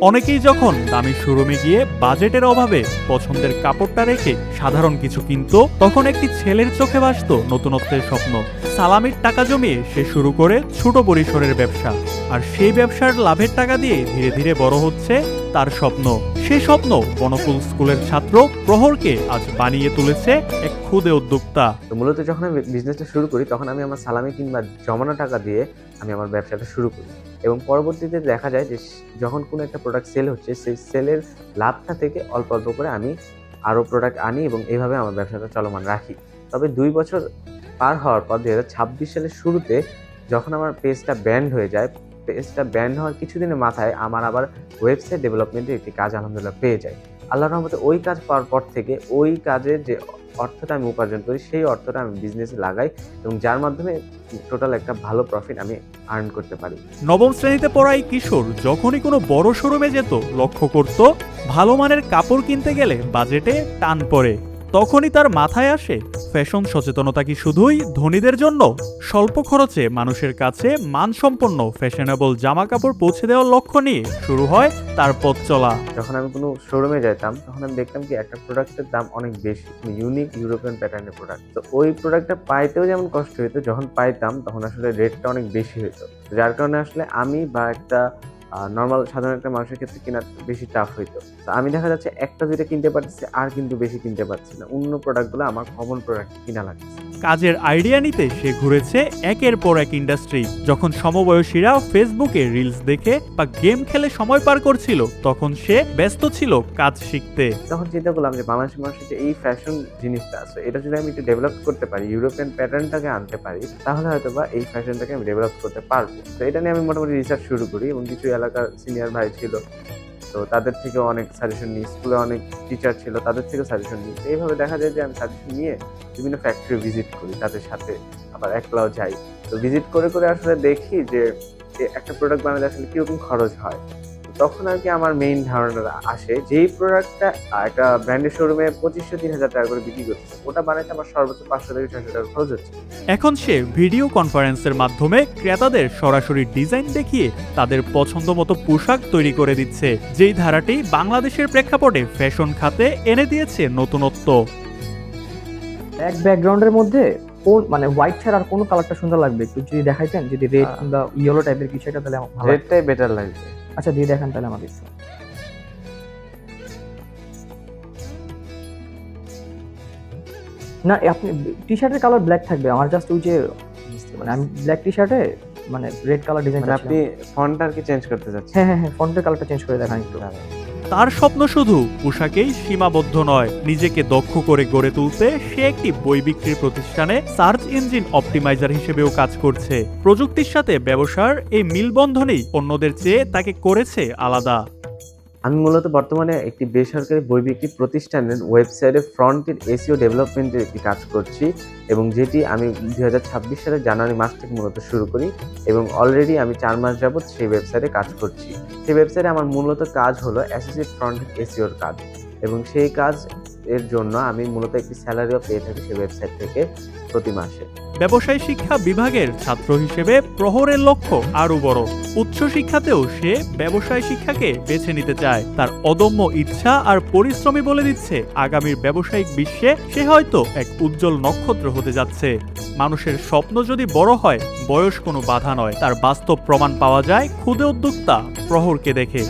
অনেকেই যখন দামি শোরুমে গিয়ে বাজেটের অভাবে পছন্দের কাপড়টা রেখে সাধারণ কিছু কিনতো, তখন একটি ছেলের চোখে ভাসতো নতুনত্বের স্বপ্ন। সালামির টাকা জমিয়ে সে শুরু করে ছোট পরিসরের ব্যবসা, আর সেই ব্যবসার লাভের টাকা দিয়ে ধীরে ধীরে বড় হচ্ছে তার স্বপ্ন। সে স্বপ্ন বনকুল স্কুলের ছাত্র প্রহরকে আজ বানিয়ে তুলেছে এক ক্ষুদে উদ্যোক্তা। তো মূলত যখন আমি বিজনেসটা শুরু করি তখন আমি আমার সালামি কিংবা জমানো টাকা দিয়ে আমি আমার ব্যবসাটা শুরু করি, এবং পরবর্তীতে দেখা যায় যে যখন কোনো একটা প্রোডাক্ট সেল হচ্ছে সেই সেলের লাভটা থেকে অল্প অল্প করে আমি আরও প্রোডাক্ট আনি এবং এইভাবে আমার ব্যবসাটা চলমান রাখি। তবে 2 বছর পার হওয়ার পর 2026 সালের শুরুতে যখন আমার পেজটা ব্যান্ড হয়ে যায়, পেজটা ব্যান্ড হওয়ার কিছুদিনের মাথায় আমার আবার ওয়েবসাইট ডেভেলপমেন্টের একটি কাজ আলহামদুলিল্লাহ পেয়ে যাই। আল্লাহর রহমতে ওই কাজ পাওয়ার পর থেকে ওই কাজের যে অর্থটা আমি উপার্জন করি সেই অর্থটা আমি বিজনেসে লাগাই, এবং যার মাধ্যমে টোটাল একটা ভালো প্রফিট আমি আর্ন করতে পারি। নবম শ্রেণীতে পড়া এই কিশোর যখনই কোনো বড় শোরুমে যেত, লক্ষ্য করত ভালো মানের কাপড় কিনতে গেলে বাজেটে টান পড়ে। তখনই তার মাথায় আসে, ফ্যাশন সচেতনতা কি শুধুই ধনীদের জন্য? স্বল্প খরচে মানুষের কাছে মানসম্পন্ন ফ্যাশনেবল জামা কাপড় পৌঁছে দেওয়ার লক্ষ্য নিয়ে শুরু হয় তার পথ চলা। যখন আমি কোনো শোরুমে যেতাম তখন আমি দেখতাম কি একটা প্রোডাক্টের দাম অনেক বেশি, ইউনিক ইউরোপিয়ান প্যাটার্নের প্রোডাক্ট। তো ওই প্রোডাক্টটা পাইতেও যেমন কষ্ট হতো, যখন পাইতাম তখন আসলে রেটটা অনেক বেশি হতো, যার কারণে আসলে আমি বা একটা নর্মাল সাধারণ একটা মানুষের ক্ষেত্রে কেনা বেশি টাফ হইতো। তো আমি দেখা যাচ্ছে একটা দুইটা কিনতে পারতেছি, আর কিন্তু বেশি কিনতে পারছি না। অন্য প্রোডাক্টগুলো আমার কমন প্রোডাক্ট কিনা লাগছে। কাজের আইডিয়া নিতে সে ঘুরেছে একের পর এক ইন্ডাস্ট্রি। যখন সমবয়সীরা ফেসবুকে রিলস দেখে বা গেম খেলে সময় পার করছিল, তখন সে ব্যস্ত ছিল কাজ শিখতে। তখন চিন্তা করলাম যে বাংলাদেশের মানুষের যে এই ফ্যাশন জিনিসটা আছে, এটা যদি আমি একটু ডেভেলপ করতে পারি, ইউরোপিয়ান প্যাটার্নটাকে আনতে পারি, তাহলে হয়তো বা এই ফ্যাশনটাকে আমি ডেভেলপ করতে পারবো। তো এটা নিয়ে আমি মোটামুটি রিসার্চ শুরু করি, এবং কিছু এলাকার সিনিয়র ভাই ছিল, তো তাদের থেকেও অনেক সাজেশন নিই। স্কুলে অনেক টিচার ছিল, তাদের থেকেও সাজেশন নিই। এইভাবে দেখা যায় যে আমি সাজেশন নিয়ে বিভিন্ন ফ্যাক্টরি ভিজিট করি, তাদের সাথে আবার একলাও যাই। তো ভিজিট করে করে আসলে দেখি যে একটা প্রোডাক্ট বানাতে আসলে কিরকম খরচ হয়। তখন আর কি আমার মেইন ধারণা আসে, যেই প্রোডাক্টটা একটা ব্র্যান্ডের শোরুমে 2500-3000 টাকা করে বিক্রি করতেছে, ওটা বানাইতে আমার সর্বোচ্চ 500 থেকে 600 টাকা খরচ হচ্ছে। এখন সে ভিডিও কনফারেন্সের মাধ্যমে ক্রেতাদের সরাসরি ডিজাইন দেখিয়ে তাদের পছন্দ মতো পোশাক তৈরি করে দিচ্ছে, যেই ধারাটি বাংলাদেশের প্রেক্ষাপটে ফ্যাশন খাতে এনে দিয়েছে নতুনত্ব। এক ব্যাকগ্রাউন্ডের মধ্যে কোন মানে হোয়াইট ছাড়া আর কোন কালারটা সুন্দর লাগবে একটু যদি দেখাইতেন, যদি রেড কিংবা ইয়েলো টাইপের কিছু একটা, তাহলে আমার ভালো লাগবে। রেডটাই বেটার লাগবে। আচ্ছা দিয়ে দেখান তাহলে আমাদের একটু। না আপনি টি শার্টের কালার ব্ল্যাক থাকবে, আমার জাস্ট ওই যে মানে আমি ব্ল্যাক টি শার্টে মানে রেড কালার ডিজাইন। মানে আপনি ফন্টটা আর কি চেঞ্জ করতে যাচ্ছেন? হ্যাঁ ফন্টের কালারটা চেঞ্জ করে দেখান একটু। তার স্বপ্ন শুধু পোশাকেই সীমাবদ্ধ নয়, নিজেকে দক্ষ করে গড়ে তুলতে সে একটি বই বিক্রির প্রতিষ্ঠানে সার্চ ইঞ্জিন অপটিমাইজার হিসেবেও কাজ করছে। প্রযুক্তির সাথে ব্যবসার এই মিলবন্ধনই অন্যদের চেয়ে তাকে করেছে আলাদা। আমি মূলত বর্তমানে একটি বেসরকারি বই বিক্রি প্রতিষ্ঠানের ওয়েবসাইটে ফ্রন্ট এন্ড এসইও ডেভেলপমেন্টের একটি কাজ করছি, এবং যেটি আমি 2026 সালের জানুয়ারি মাস থেকে মূলত শুরু করি, এবং অলরেডি আমি 4 মাস যাবত সেই ওয়েবসাইটে কাজ করছি। সেই ওয়েবসাইটে আমার মূলত কাজ হলো অ্যাসোসিয়েট ফ্রন্ট এন্ড এসইওর কাজ, এবং সেই কাজ এর জন্য আমি মূলত একটি স্যালারিও পেয়ে থাকি সেই ওয়েবসাইট থেকে প্রতি মাসে। ব্যবসায় শিক্ষা বিভাগের ছাত্র হিসেবে প্রহরের লক্ষ্য আরো বড়। উচ্চ শিক্ষাতেও সে ব্যবসায় শিক্ষাকে বেছে নিতে চায়। তার অদম্য ইচ্ছা আর পরিশ্রমী বলে দিচ্ছে, আগামীর ব্যবসায়িক বিশ্বে সে হয়তো এক উজ্জ্বল নক্ষত্র হতে যাচ্ছে। মানুষের স্বপ্ন যদি বড় হয়, বয়স কোনো বাধা নয়। তার বাস্তব প্রমাণ পাওয়া যায় ক্ষুদে উদ্যোক্তা প্রহরকে দেখে।